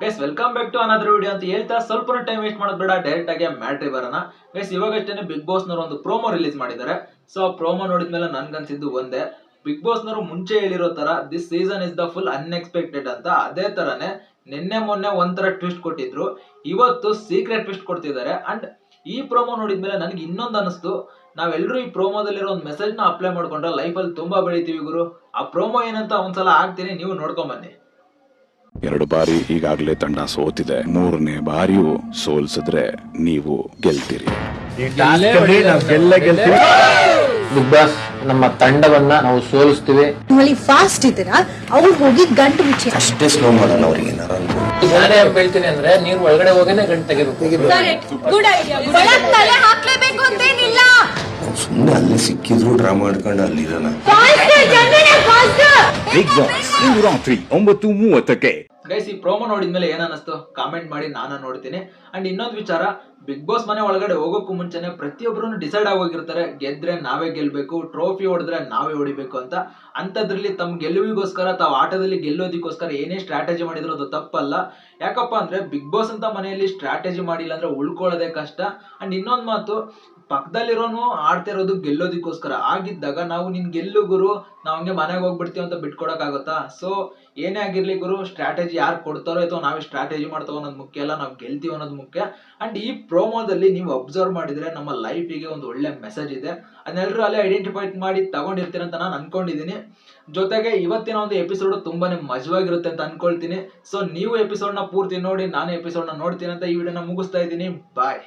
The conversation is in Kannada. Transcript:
Guys welcome back to another video ಅಂತ ಹೇಳ್ತಾ ಸ್ವಲ್ಪ ಟೈಮ್ ವೇಸ್ಟ್ ಮಾಡೋದು ಬೇಡ, ಡೈರೆಕ್ಟ್ ಆಗಿ ಮ್ಯಾಟ್ರಿ ಬರೋಣ. ಗೈಸ್ ಇವಾಗಷ್ಟೇ ಬಿಗ್ ಬಾಸ್ ನವರು ಒಂದು ಪ್ರೋಮೋ ರಿಲೀಸ್ ಮಾಡಿದ್ದಾರೆ. ಸೊ ಆ ಪ್ರೋಮೋ ನೋಡಿದ್ಮೇಲೆ ನನ್ಗನ್ಸಿದ್ದು ಒಂದೇ, ಬಿಗ್ ಬಾಸ್ ನವರು ಮುಂಚೆ ಹೇಳಿರೋ ತರ this season is the full unexpected ಅಂತ. ಅದೇ ತರನೇ ನಿನ್ನೆ ಮೊನ್ನೆ ಒಂಥರ ಟ್ವಿಸ್ಟ್ ಕೊಟ್ಟಿದ್ರು, ಇವತ್ತು ಸೀಕ್ರೆಟ್ ಟ್ವಿಸ್ಟ್ ಕೊಡ್ತಿದ್ದಾರೆ. ಅಂಡ್ ಈ ಪ್ರೋಮೋ ನೋಡಿದ್ಮೇಲೆ ನನಗೆ ಇನ್ನೊಂದು ಅನಿಸ್ತು, ನಾವೆಲ್ಲರೂ ಈ ಪ್ರೋಮೋದಲ್ಲಿರೋ ಒಂದು ಮೆಸೇಜ್ ನ ಅಪ್ಲೈ ಮಾಡ್ಕೊಂಡ್ರೆ ಲೈಫಲ್ಲಿ ತುಂಬಾ ಬೆಳಿತೀವಿ ಗುರು. ಆ ಪ್ರೋಮೋ ಏನಂತ ಒಂದ್ಸಲ ಹಾಕ್ತೀನಿ, ನೀವು ನೋಡ್ಕೊಂಡ್ ಬನ್ನಿ. 2 ಬಾರಿ ಈಗಾಗಲೇ ತಂಡ ಸೋತಿದೆ, 3ನೇ ಬಾರಿಯೂ ಸೋಲ್ಸಿದ್ರೆ ನೀವು ಗೆಲ್ತೀರಿ. ಬಿಗ್ ಬಾಸ್ ನಮ್ಮ ತಂಡವನ್ನ ನಾವು ಸೋಲಿಸ್ತೀವಿ. ಫಾಸ್ಟ್ ಇದ್ದೀರಾ, ಅವ್ರು ಹೋಗಿ ಗಂಟು ಮುಚ್ಚಿ ಅಷ್ಟೇ ಸ್ಲೋ ಮಾಡೋಣ ಅವ್ರಿಗೆ. ನಾನೇ ಹೇಳ್ತೀನಿ ಅಂದ್ರೆ ನೀರು ಒಳಗಡೆ ಹೋಗಿನೇ ಗಂಟು ತೆಗಿಬೇಕು. ಹಾಕ್ಲೇಬೇಕು ಅಂತೇನಿಲ್ಲ, ಸುಮ್ಮನೆ ಅಲ್ಲಿ ಸಿಕ್ಕಿದ್ರು ಡ್ರಾ ಮಾಡ್ಕೊಂಡು ಅಲ್ಲಿರೋಣ. ಬಿಗ್ ಬಾಸ್ ಇಂದು ರಾತ್ರಿ 9:30ಕ್ಕೆ. ಗೈಸ್ ಈ ಪ್ರೋಮೋ ನೋಡಿದ್ಮೇಲೆ ಏನ್ ಅನಿಸ್ತು ಕಾಮೆಂಟ್ ಮಾಡಿ, ನಾನು ನೋಡ್ತೀನಿ. ಅಂಡ್ ಇನ್ನೊಂದು ವಿಚಾರ, ಬಿಗ್ ಬಾಸ್ ಮನೆ ಒಳಗಡೆ ಹೋಗೋಕ್ಕೂ ಮುಂಚೆನೆ ಪ್ರತಿಯೊಬ್ಬರು ಡಿಸೈಡ್ ಆಗೋಗಿರ್ತಾರೆ, ಗೆದ್ರೆ ನಾವೇ ಗೆಲ್ಬೇಕು, ಟ್ರೋಫಿ ಹೊಡೆದ್ರೆ ನಾವೇ ಹೊಡಿಬೇಕು ಅಂತ. ಅಂತದ್ರಲ್ಲಿ ತಮ್ಮ ಗೆಲುವಿಗೋಸ್ಕರ, ತಾವು ಆಟದಲ್ಲಿ ಗೆಲ್ಲೋದಕ್ಕೋಸ್ಕರ ಏನೇ ಸ್ಟ್ರಾಟಜಿ ಮಾಡಿದ್ರು ಅದು ತಪ್ಪಲ್ಲ. ಯಾಕಪ್ಪ ಅಂದ್ರೆ ಬಿಗ್ ಬಾಸ್ ಅಂತ ಮನೆಯಲ್ಲಿ ಸ್ಟ್ರಾಟಜಿ ಮಾಡಿಲ್ಲ ಅಂದ್ರೆ ಉಳ್ಕೊಳ್ಳೋದೇ ಕಷ್ಟ. ಅಂಡ್ ಇನ್ನೊಂದು ಮಾತು, ಪಕ್ಕದಲ್ಲಿರೋನು ಆಡ್ತಿರೋದು ಗೆಲ್ಲೋದಕ್ಕೋಸ್ಕರ ಆಗಿದ್ದಾಗ ನಾವು ನಿನ್ ಗೆಲ್ಲು ಗುರು, ನಾವ್ ಹಂಗೆ ಮನೆಗೆ ಹೋಗ್ಬಿಡ್ತೀವಿ ಅಂತ ಬಿಟ್ಕೊಡಕ್ ಆಗುತ್ತಾ? ಸೊ ಏನೇ ಆಗಿರ್ಲಿ ಗುರು, ಸ್ಟ್ರಾಟಜಿ ಯಾರು ಕೊಡ್ತಾರೋ ಅಥವಾ ನಾವೇ ಸ್ಟ್ರಾಟಜಿ ಮಾಡ್ತಾವ ಅನ್ನೋದು ಮುಖ್ಯ ಅಲ್ಲ, ನಾವು ಗೆಲ್ತೀವಿ ಅನ್ನೋದು ಮುಖ್ಯ. ಅಂಡ್ ಈ ಪ್ರೋಮೋದಲ್ಲಿ ನೀವು ಅಬ್ಸರ್ವ್ ಮಾಡಿದ್ರೆ ನಮ್ಮ ಲೈಫಿಗೆ ಒಂದು ಒಳ್ಳೆ ಮೆಸೇಜ್ ಇದೆ, ಅದನ್ನೆಲ್ಲರೂ ಅಲ್ಲೇ ಐಡೆಂಟಿಫೈ ಮಾಡಿ ತಗೊಂಡಿರ್ತೀರ ಅಂತ ನಾನು ಅನ್ಕೊಂಡಿದ್ದೀನಿ. ಜೊತೆಗೆ ಇವತ್ತಿನ ಒಂದು ಎಪಿಸೋಡ್ ತುಂಬಾನೇ ಮಜವಾಗಿರುತ್ತೆ ಅಂತ ಅನ್ಕೊಳ್ತೀನಿ. ಸೊ ನೀವು ಎಪಿಸೋಡ್ ನ ಪೂರ್ತಿ ನೋಡಿ, ನಾನು ಎಪಿಸೋಡ್ ನ ನೋಡ್ತೀನಿ ಅಂತ ಈ ವಿಡಿಯೋನ ಮುಗಿಸ್ತಾ ಇದ್ದೀನಿ. ಬಾಯ್.